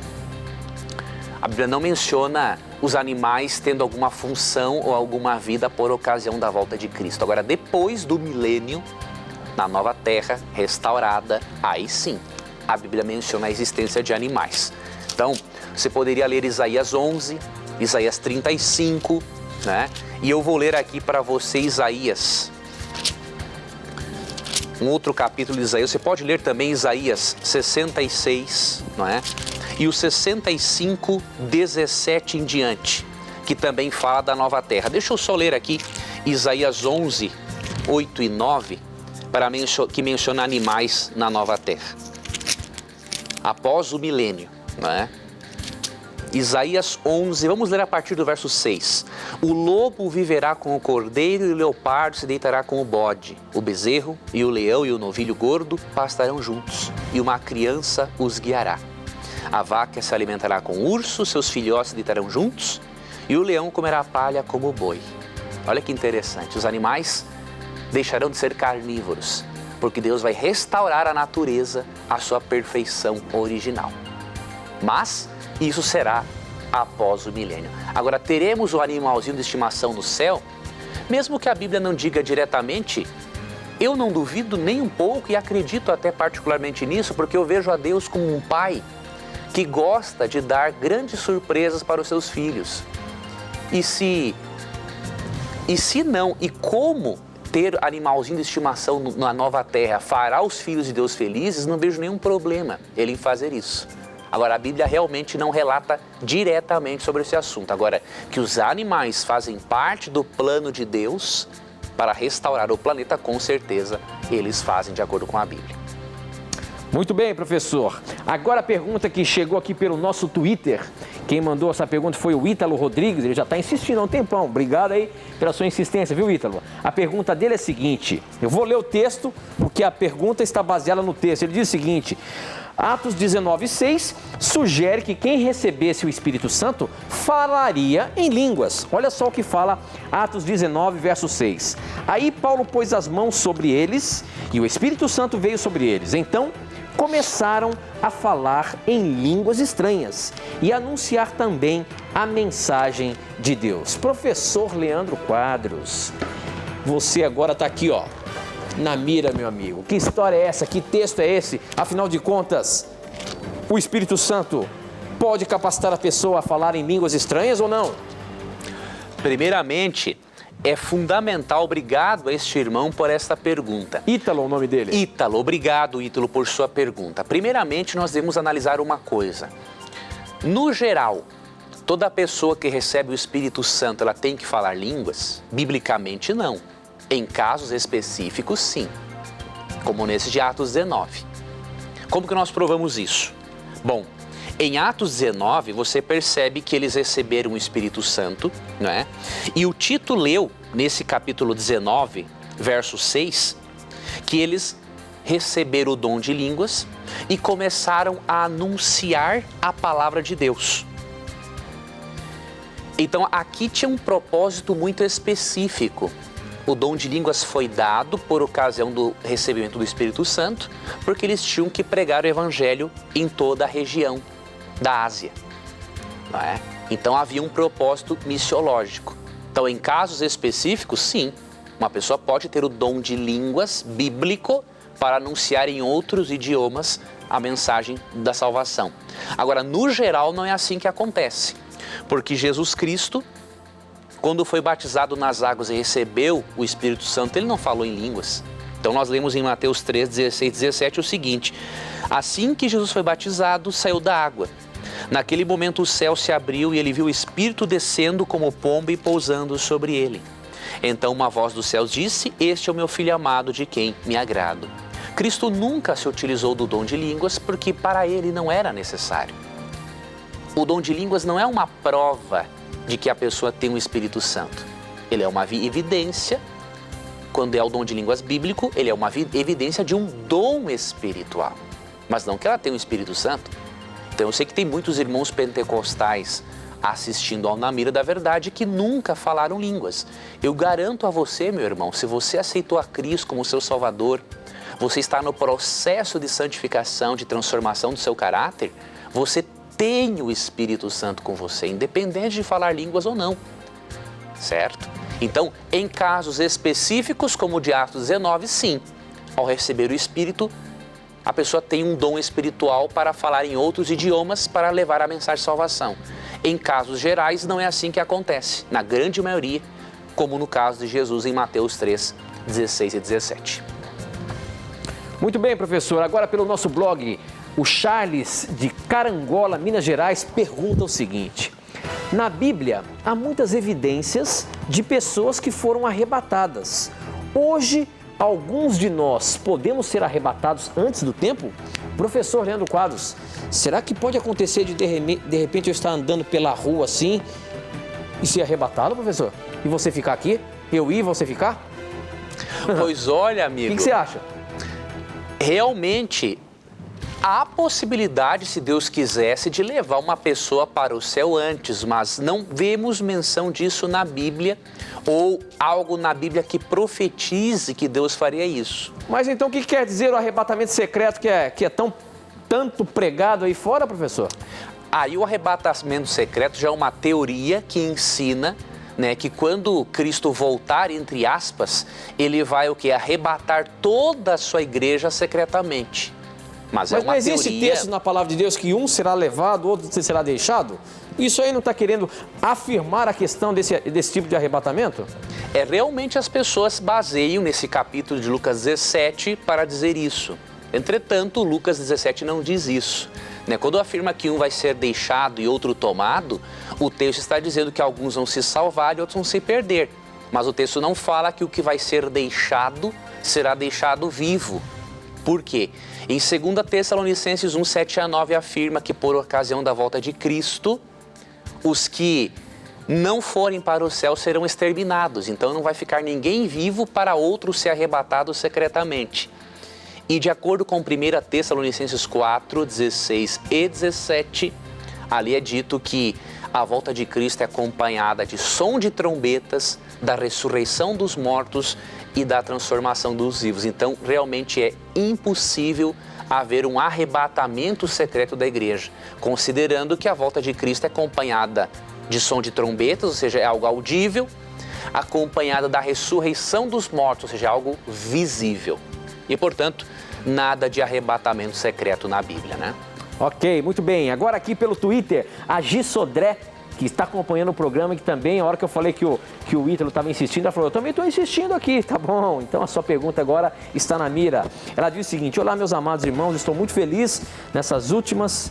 A Bíblia não menciona os animais tendo alguma função ou alguma vida por ocasião da volta de Cristo. Agora, depois do milênio, na nova terra restaurada, aí sim, a Bíblia menciona a existência de animais. Então, você poderia ler Isaías 11, Isaías 35, né? E eu vou ler aqui para você Isaías, um outro capítulo de Isaías. Você pode ler também Isaías 66, não é? E o 65, 17 em diante, que também fala da nova terra. Deixa eu só ler aqui Isaías 11, 8 e 9, que menciona animais na nova terra. Após o milênio, não é? Isaías 11, vamos ler a partir do verso 6. O lobo viverá com o cordeiro e o leopardo se deitará com o bode. O bezerro e o leão e o novilho gordo pastarão juntos, e uma criança os guiará. A vaca se alimentará com o urso, seus filhotes se deitarão juntos, e o leão comerá palha como o boi. Olha que interessante, os animais deixarão de ser carnívoros, porque Deus vai restaurar a natureza à sua perfeição original. Mas isso será após o milênio. Agora, teremos o animalzinho de estimação no céu? Mesmo que a Bíblia não diga diretamente, eu não duvido nem um pouco e acredito até particularmente nisso, porque eu vejo a Deus como um pai que gosta de dar grandes surpresas para os seus filhos. E se não, e como ter animalzinho de estimação na nova terra fará os filhos de Deus felizes, não vejo nenhum problema ele em fazer isso. Agora, a Bíblia realmente não relata diretamente sobre esse assunto. Agora, que os animais fazem parte do plano de Deus para restaurar o planeta, com certeza eles fazem de acordo com a Bíblia.
Muito bem, professor. Agora a pergunta que chegou aqui pelo nosso Twitter. Quem mandou essa pergunta foi o Ítalo Rodrigues, ele já está insistindo há um tempão. Obrigado aí pela sua insistência, viu, Ítalo? A pergunta dele é a seguinte, eu vou ler o texto, porque a pergunta está baseada no texto. Ele diz o seguinte: Atos 19:6 sugere que quem recebesse o Espírito Santo falaria em línguas. Olha só o que fala Atos 19, verso 6. Aí Paulo pôs as mãos sobre eles e o Espírito Santo veio sobre eles. Então começaram a falar em línguas estranhas e anunciar também a mensagem de Deus. Professor Leandro Quadros, você agora está aqui, ó, na mira, meu amigo. Que história é essa? Que texto é esse? Afinal de contas, o Espírito Santo pode capacitar a pessoa a falar em línguas estranhas ou não?
Primeiramente, é fundamental, obrigado a este irmão por esta pergunta.
Ítalo é o nome dele.
Ítalo, obrigado Ítalo por sua pergunta. Primeiramente, nós devemos analisar uma coisa. No geral, toda pessoa que recebe o Espírito Santo, ela tem que falar línguas? Biblicamente, não. Em casos específicos, sim. Como nesse de Atos 19. Como que nós provamos isso? Bom, em Atos 19, você percebe que eles receberam o Espírito Santo, não é? E o Tito leu, nesse capítulo 19, verso 6, que eles receberam o dom de línguas e começaram a anunciar a palavra de Deus. Então, aqui tinha um propósito muito específico. O dom de línguas foi dado por ocasião do recebimento do Espírito Santo, porque eles tinham que pregar o Evangelho em toda a região da Ásia, não é? Então havia um propósito missiológico. Então, em casos específicos, sim, uma pessoa pode ter o dom de línguas bíblico para anunciar em outros idiomas a mensagem da salvação. Agora, no geral, não é assim que acontece, porque Jesus Cristo, quando foi batizado nas águas e recebeu o Espírito Santo, ele não falou em línguas. Então nós lemos em Mateus 3, 16 e 17 o seguinte: assim que Jesus foi batizado, saiu da água. Naquele momento o céu se abriu e ele viu o Espírito descendo como pomba e pousando sobre ele. Então uma voz dos céus disse: este é o meu filho amado, de quem me agrado. Cristo nunca se utilizou do dom de línguas porque para ele não era necessário. O dom de línguas não é uma prova de que a pessoa tem o Espírito Santo. Ele é uma evidência. Quando é o dom de línguas bíblico, ele é uma evidência de um dom espiritual, mas não que ela tenha o Espírito Santo. Então eu sei que tem muitos irmãos pentecostais assistindo ao Na Mira da Verdade que nunca falaram línguas. Eu garanto a você, meu irmão, se você aceitou a Cristo como seu Salvador, você está no processo de santificação, de transformação do seu caráter, você tem o Espírito Santo com você, independente de falar línguas ou não, certo? Então, em casos específicos, como o de Atos 19, sim, ao receber o Espírito, a pessoa tem um dom espiritual para falar em outros idiomas para levar a mensagem de salvação. Em casos gerais, não é assim que acontece, na grande maioria, como no caso de Jesus em Mateus 3, 16 e 17.
Muito bem, professor. Agora pelo nosso blog, o Charles de Carangola, Minas Gerais, pergunta o seguinte: na Bíblia, há muitas evidências de pessoas que foram arrebatadas. Hoje, alguns de nós podemos ser arrebatados antes do tempo? Professor Leandro Quadros, será que pode acontecer de repente eu estar andando pela rua assim e ser arrebatado, professor? E você ficar aqui? Eu ir e você ficar?
Pois olha, amigo.
O que você acha?
Realmente, há possibilidade, se Deus quisesse, de levar uma pessoa para o céu antes, mas não vemos menção disso na Bíblia ou algo na Bíblia que profetize que Deus faria isso.
Mas então o que quer dizer o arrebatamento secreto que é tanto pregado aí fora, professor?
Aí o arrebatamento secreto já é uma teoria que ensina, né, que quando Cristo voltar, entre aspas, ele vai o quê? Arrebatar toda a sua igreja secretamente. Mas é uma
não existe
teoria...
texto na palavra de Deus que um será levado, outro será deixado? Isso aí não está querendo afirmar a questão desse tipo de arrebatamento?
Realmente as pessoas baseiam nesse capítulo de Lucas 17 para dizer isso. Entretanto, Lucas 17 não diz isso. Né? Quando afirma que um vai ser deixado e outro tomado, o texto está dizendo que alguns vão se salvar e outros vão se perder. Mas o texto não fala que o que vai ser deixado será deixado vivo. Por quê? Em 2 Tessalonicenses 1, 7-9 afirma que por ocasião da volta de Cristo, os que não forem para o céu serão exterminados. Então não vai ficar ninguém vivo para outro ser arrebatado secretamente. E de acordo com 1 Tessalonicenses 4, 16 e 17, ali é dito que a volta de Cristo é acompanhada de som de trombetas, da ressurreição dos mortos e da transformação dos vivos. Então, realmente é impossível haver um arrebatamento secreto da igreja, considerando que a volta de Cristo é acompanhada de som de trombetas, ou seja, é algo audível, acompanhada da ressurreição dos mortos, ou seja, é algo visível. E, portanto, nada de arrebatamento secreto na Bíblia, né?
Ok, muito bem. Agora aqui pelo Twitter, a Gi Sodré, que está acompanhando o programa, que também, a hora que eu falei que o Ítalo estava insistindo, ela falou, eu também estou insistindo aqui, tá bom? Então a sua pergunta agora está na mira. Ela diz o seguinte, olá meus amados irmãos, estou muito feliz nessas últimas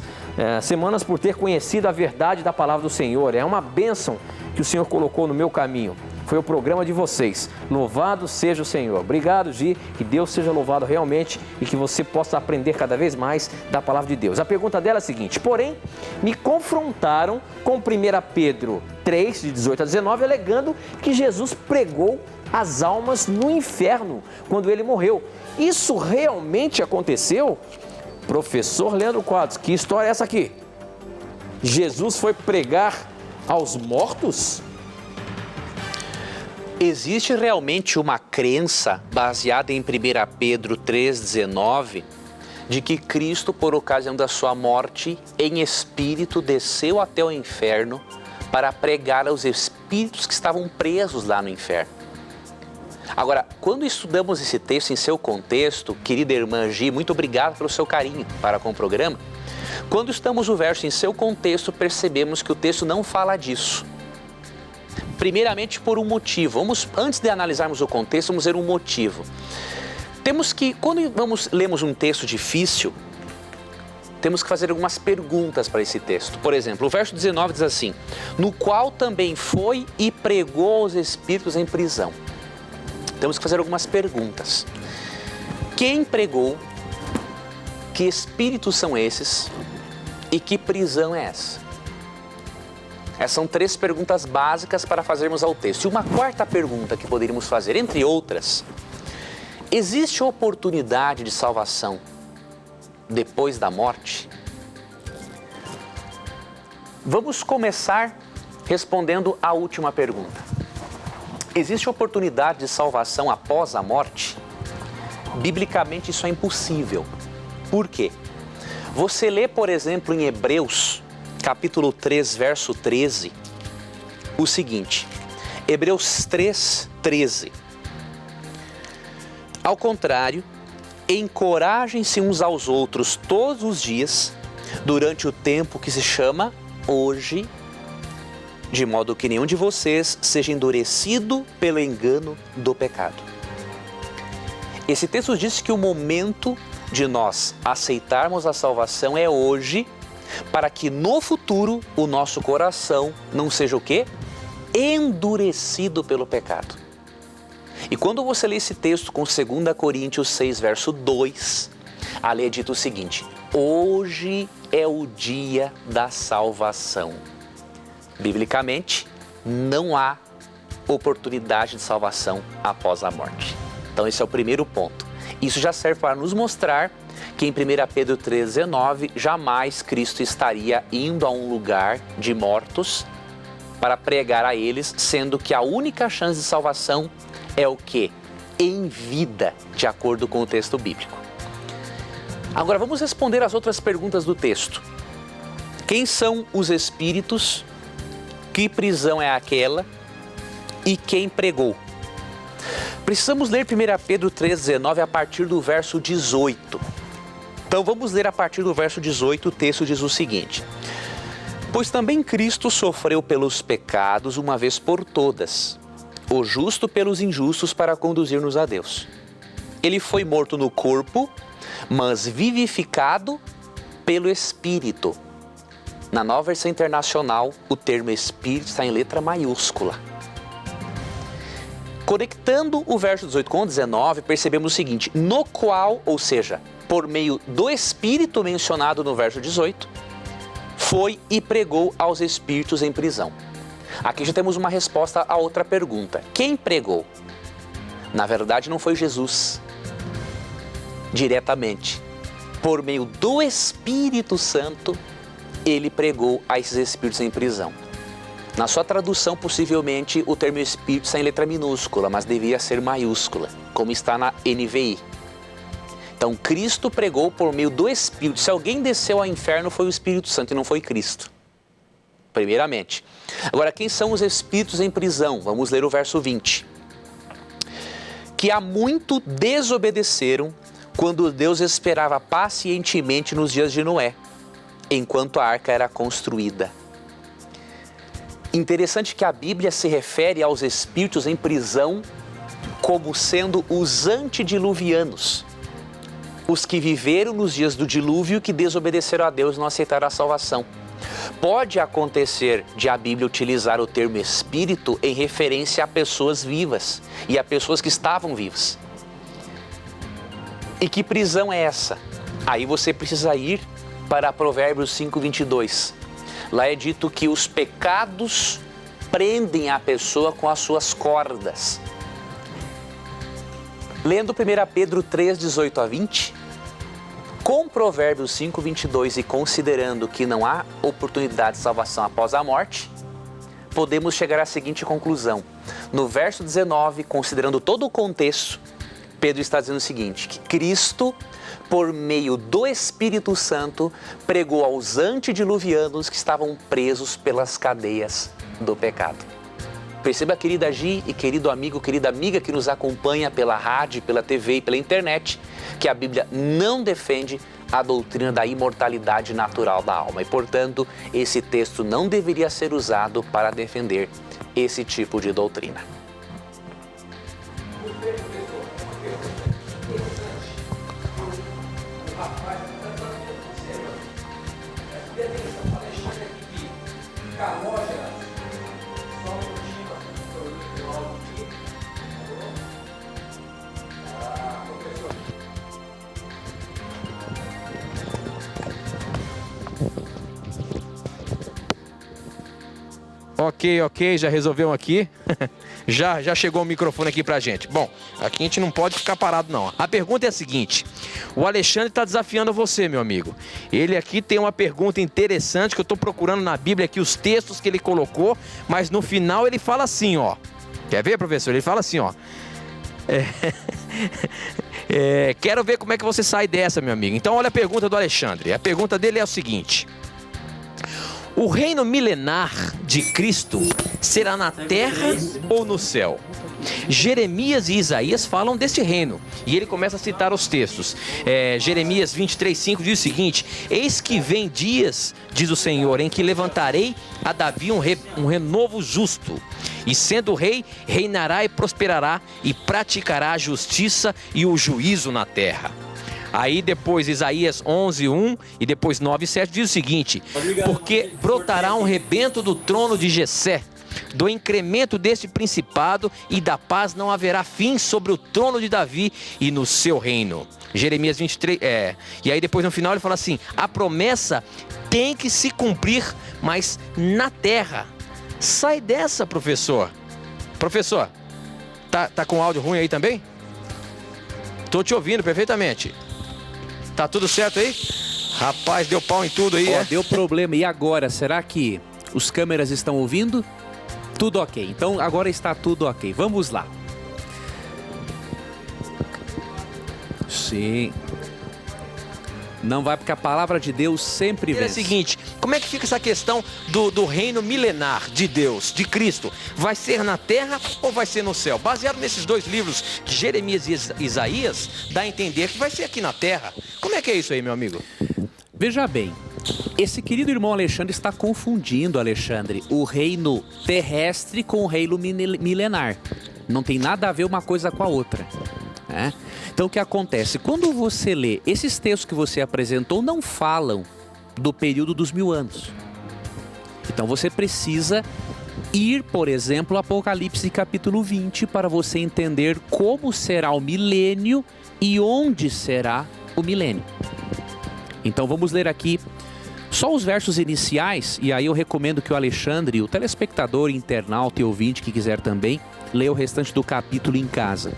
semanas por ter conhecido a verdade da palavra do Senhor. É uma bênção que o Senhor colocou no meu caminho. Foi o programa de vocês. Louvado seja o Senhor. Obrigado, Gi. Que Deus seja louvado realmente e que você possa aprender cada vez mais da palavra de Deus. A pergunta dela é a seguinte, porém, me confrontaram com 1 Pedro 3, de 18 a 19, alegando que Jesus pregou as almas no inferno quando ele morreu. Isso realmente aconteceu? Professor Leandro Quadros, que história é essa aqui? Jesus foi pregar aos mortos?
Existe realmente uma crença baseada em 1 Pedro 3,19 de que Cristo, por ocasião da sua morte, em espírito desceu até o inferno para pregar aos espíritos que estavam presos lá no inferno. Agora, quando estudamos esse texto em seu contexto, querida irmã Gi, muito obrigado pelo seu carinho para com o programa. Quando estamos o verso em seu contexto, percebemos que o texto não fala disso. Primeiramente por um motivo. Antes de analisarmos o contexto, vamos ver um motivo. Temos que, quando lemos um texto difícil, temos que fazer algumas perguntas para esse texto. Por exemplo, o verso 19 diz assim, no qual também foi e pregou aos espíritos em prisão. Temos que fazer algumas perguntas. Quem pregou? Que espíritos são esses? E que prisão é essa? Essas são 3 perguntas básicas para fazermos ao texto. E uma quarta pergunta que poderíamos fazer, entre outras, existe oportunidade de salvação depois da morte? Vamos começar respondendo a última pergunta. Existe oportunidade de salvação após a morte? Biblicamente isso é impossível. Por quê? Você lê, por exemplo, em Hebreus, capítulo 3, verso 13, o seguinte, Hebreus 3, 13. Ao contrário, encorajem-se uns aos outros todos os dias, durante o tempo que se chama hoje, de modo que nenhum de vocês seja endurecido pelo engano do pecado. Esse texto diz que o momento de nós aceitarmos a salvação é hoje, para que no futuro o nosso coração não seja o quê? Endurecido pelo pecado. E quando você lê esse texto com 2 Coríntios 6, verso 2, Ali é dito o seguinte: hoje é o dia da salvação. Biblicamente, não há oportunidade de salvação após a morte. Então esse é o primeiro ponto. Isso já serve para nos mostrar que em 1 Pedro 3,19, jamais Cristo estaria indo a um lugar de mortos para pregar a eles, sendo que a única chance de salvação é o quê? Em vida, de acordo com o texto bíblico. Agora vamos responder as outras perguntas do texto. Quem são os espíritos? Que prisão é aquela? E quem pregou? Precisamos ler 1 Pedro 3,19 a partir do verso 18. Então vamos ler a partir do verso 18, o texto diz o seguinte: pois também Cristo sofreu pelos pecados uma vez por todas, o justo pelos injustos para conduzir-nos a Deus. Ele foi morto no corpo, mas vivificado pelo Espírito. Na Nova Versão Internacional, o termo Espírito está em letra maiúscula. Conectando o verso 18 com o 19, percebemos o seguinte: no qual, ou seja, por meio do Espírito mencionado no verso 18, foi e pregou aos espíritos em prisão. Aqui já temos uma resposta a outra pergunta. Quem pregou? Na verdade, não foi Jesus. Diretamente. Por meio do Espírito Santo, ele pregou a esses espíritos em prisão. Na sua tradução, possivelmente, o termo espírito está em letra minúscula, mas devia ser maiúscula, como está na NVI. Então, Cristo pregou por meio do Espírito. Se alguém desceu ao inferno, foi o Espírito Santo e não foi Cristo. Primeiramente. Agora, quem são os espíritos em prisão? Vamos ler o verso 20. Que há muito desobedeceram quando Deus esperava pacientemente nos dias de Noé, enquanto a arca era construída. Interessante que a Bíblia se refere aos espíritos em prisão como sendo os antediluvianos. Os que viveram nos dias do dilúvio, que desobedeceram a Deus e não aceitaram a salvação. Pode acontecer de a Bíblia utilizar o termo espírito em referência a pessoas vivas e a pessoas que estavam vivas. E que prisão é essa? Aí você precisa ir para Provérbios 5:22. Lá é dito que os pecados prendem a pessoa com as suas cordas. Lendo 1 Pedro 3:18 a 20, com Provérbios 5:22 e considerando que não há oportunidade de salvação após a morte, podemos chegar à seguinte conclusão. No verso 19, considerando todo o contexto, Pedro está dizendo o seguinte: que Cristo, por meio do Espírito Santo, pregou aos antediluvianos que estavam presos pelas cadeias do pecado. Perceba, querida Gi e querido amigo, querida amiga que nos acompanha pela rádio, pela TV e pela internet, que a Bíblia não defende a doutrina da imortalidade natural da alma. E, portanto, esse texto não deveria ser usado para defender esse tipo de doutrina.
Ok, já resolveu aqui. já chegou o microfone aqui pra gente. Bom, aqui a gente não pode ficar parado não. A pergunta é a seguinte: o Alexandre está desafiando você, meu amigo. Ele aqui tem uma pergunta interessante que eu estou procurando na Bíblia aqui, os textos que ele colocou, mas no final ele fala assim, ó. Quer ver, professor? Ele fala assim, ó. Quero ver como é que você sai dessa, meu amigo. Então olha a pergunta do Alexandre. A pergunta dele é o seguinte: o reino milenar de Cristo será na terra ou no céu? Jeremias e Isaías falam desse reino. E ele começa a citar os textos. Jeremias 23:5 diz o seguinte: eis que vem dias, diz o Senhor, em que levantarei a Davi um renovo justo. E sendo rei, reinará e prosperará e praticará a justiça e o juízo na terra. Aí depois Isaías 11:1 e depois 9:7 diz o seguinte: porque brotará um rebento do trono de Jessé, do incremento deste principado e da paz não haverá fim sobre o trono de Davi e no seu reino. Jeremias 23, e aí depois no final ele fala assim, a promessa tem que se cumprir, mas na terra. Sai dessa, professor. Professor, tá com áudio ruim aí também? Tô te ouvindo perfeitamente. Tá tudo certo aí? Rapaz, deu pau em tudo aí,
Deu problema. E agora, será que os câmeras estão ouvindo? Tudo ok. Então agora está tudo ok. Vamos lá. Sim. Não vai, porque a palavra de Deus sempre vence.
É o seguinte, como é que fica essa questão do reino milenar de Deus, de Cristo? Vai ser na terra ou vai ser no céu? Baseado nesses dois livros, de Jeremias e Isaías, dá a entender que vai ser aqui na terra. Como é que é isso aí, meu amigo?
Veja bem, esse querido irmão Alexandre está confundindo, Alexandre, o reino terrestre com o reino milenar. Não tem nada a ver uma coisa com a outra, né? Então o que acontece? Quando você lê, esses textos que você apresentou não falam do período dos 1000 anos. Então você precisa ir, por exemplo, ao Apocalipse capítulo 20 para você entender como será o milênio e onde será o milênio. Então vamos ler aqui só os versos iniciais, e aí eu recomendo que o Alexandre, o telespectador, internauta e ouvinte que quiser também, leia o restante do capítulo em casa.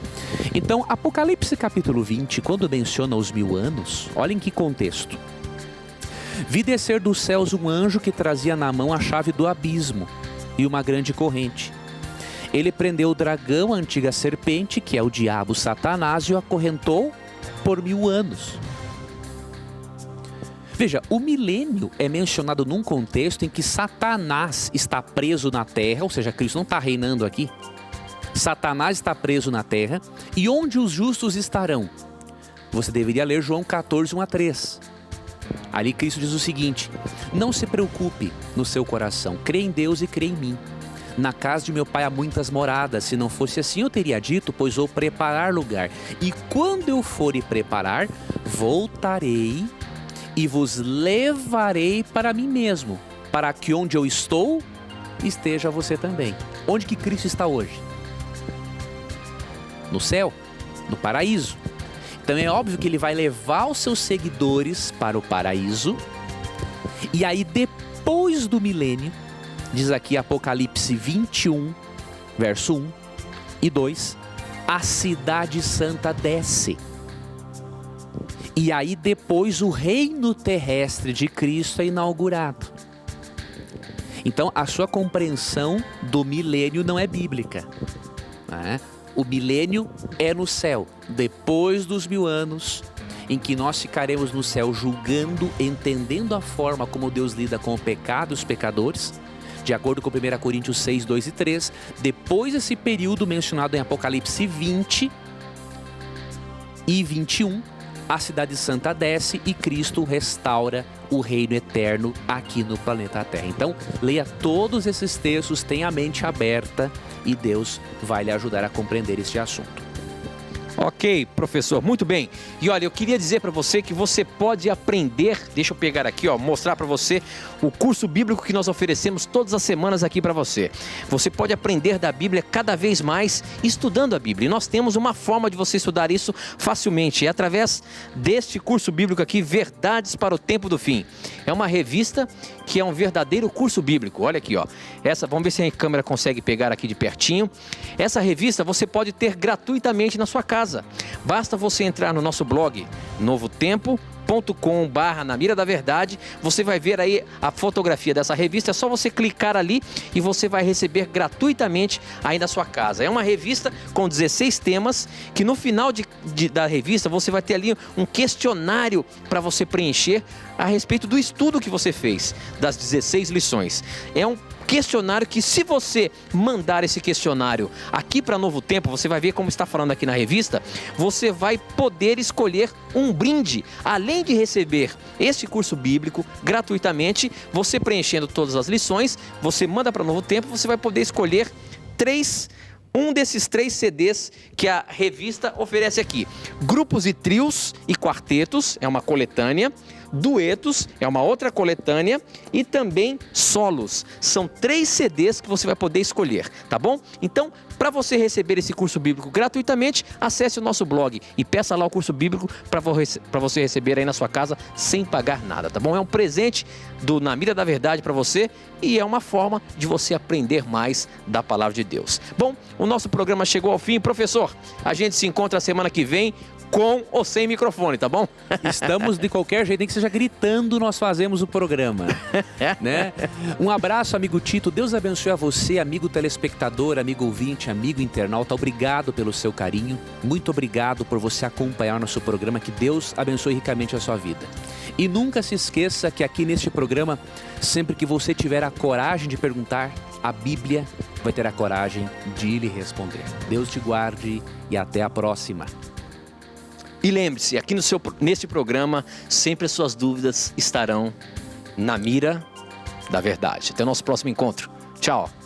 Então, Apocalipse capítulo 20, quando menciona os 1000 anos, olhem que contexto. Vi descer dos céus um anjo que trazia na mão a chave do abismo e uma grande corrente. Ele prendeu o dragão, a antiga serpente, que é o diabo Satanás, e o acorrentou por 1000 anos. Veja, o milênio é mencionado num contexto em que Satanás está preso na terra, ou seja, Cristo não está reinando aqui. Satanás está preso na terra, e onde os justos estarão? Você deveria ler João 14, 1-3. Ali Cristo diz o seguinte: não se preocupe no seu coração, crê em Deus e crê em mim. Na casa de meu pai há muitas moradas, se não fosse assim eu teria dito, pois vou preparar lugar. E quando eu for e preparar, voltarei e vos levarei para mim mesmo, para que onde eu estou, esteja você também. Onde que Cristo está hoje? No céu, no paraíso. Então é óbvio que ele vai levar os seus seguidores para o paraíso. E aí depois do milênio, diz aqui Apocalipse 21, verso 1 e 2, a cidade santa desce. E aí depois o reino terrestre de Cristo é inaugurado. Então a sua compreensão do milênio não é bíblica, né? O milênio é no céu, depois dos 1000 anos, em que nós ficaremos no céu julgando, entendendo a forma como Deus lida com o pecado e os pecadores, de acordo com 1 Coríntios 6, 2 e 3, depois desse período mencionado em Apocalipse 20 e 21, a cidade santa desce e Cristo restaura o reino eterno aqui no planeta Terra. Então, leia todos esses textos, tenha a mente aberta e Deus vai lhe ajudar a compreender este assunto.
Ok, professor, muito bem. E olha, eu queria dizer para você que você pode aprender, deixa eu pegar aqui, mostrar para você o curso bíblico que nós oferecemos todas as semanas aqui para você. Você pode aprender da Bíblia cada vez mais estudando a Bíblia. E nós temos uma forma de você estudar isso facilmente, é através deste curso bíblico aqui, Verdades para o Tempo do Fim. É uma revista que é um verdadeiro curso bíblico. Olha aqui, essa, vamos ver se a câmera consegue pegar aqui de pertinho. Essa revista você pode ter gratuitamente na sua casa. Basta você entrar no nosso blog novotempo.com/na mira da verdade, você vai ver aí a fotografia dessa revista, é só você clicar ali e você vai receber gratuitamente aí na sua casa. É uma revista com 16 temas que no final da revista você vai ter ali um questionário para você preencher a respeito do estudo que você fez, das 16 lições. É um questionário que, se você mandar esse questionário aqui para Novo Tempo, você vai ver como está falando aqui na revista, você vai poder escolher um brinde. Além de receber este curso bíblico gratuitamente, você preenchendo todas as lições, você manda para Novo Tempo, você vai poder escolher um desses 3 CDs que a revista oferece aqui. Grupos e trios e quartetos, é uma coletânea. duetos, é uma outra coletânea, e também solos. São 3 CDs que você vai poder escolher, tá bom? Então, para você receber esse curso bíblico gratuitamente, acesse o nosso blog e peça lá o curso bíblico para você receber aí na sua casa sem pagar nada, tá bom? É um presente do Na Mira da Verdade para você e é uma forma de você aprender mais da palavra de Deus. Bom, o nosso programa chegou ao fim. Professor, a gente se encontra a semana que vem com ou sem microfone, tá bom?
Estamos de qualquer jeito, nem que seja gritando, nós fazemos o programa, né? Um abraço, amigo Tito. Deus abençoe a você, amigo telespectador, amigo ouvinte, amigo internauta. Obrigado pelo seu carinho. Muito obrigado por você acompanhar nosso programa. Que Deus abençoe ricamente a sua vida. E nunca se esqueça que aqui neste programa, sempre que você tiver a coragem de perguntar, a Bíblia vai ter a coragem de lhe responder. Deus te guarde e até a próxima.
E lembre-se, aqui neste programa, sempre as suas dúvidas estarão na mira da verdade. Até o nosso próximo encontro. Tchau.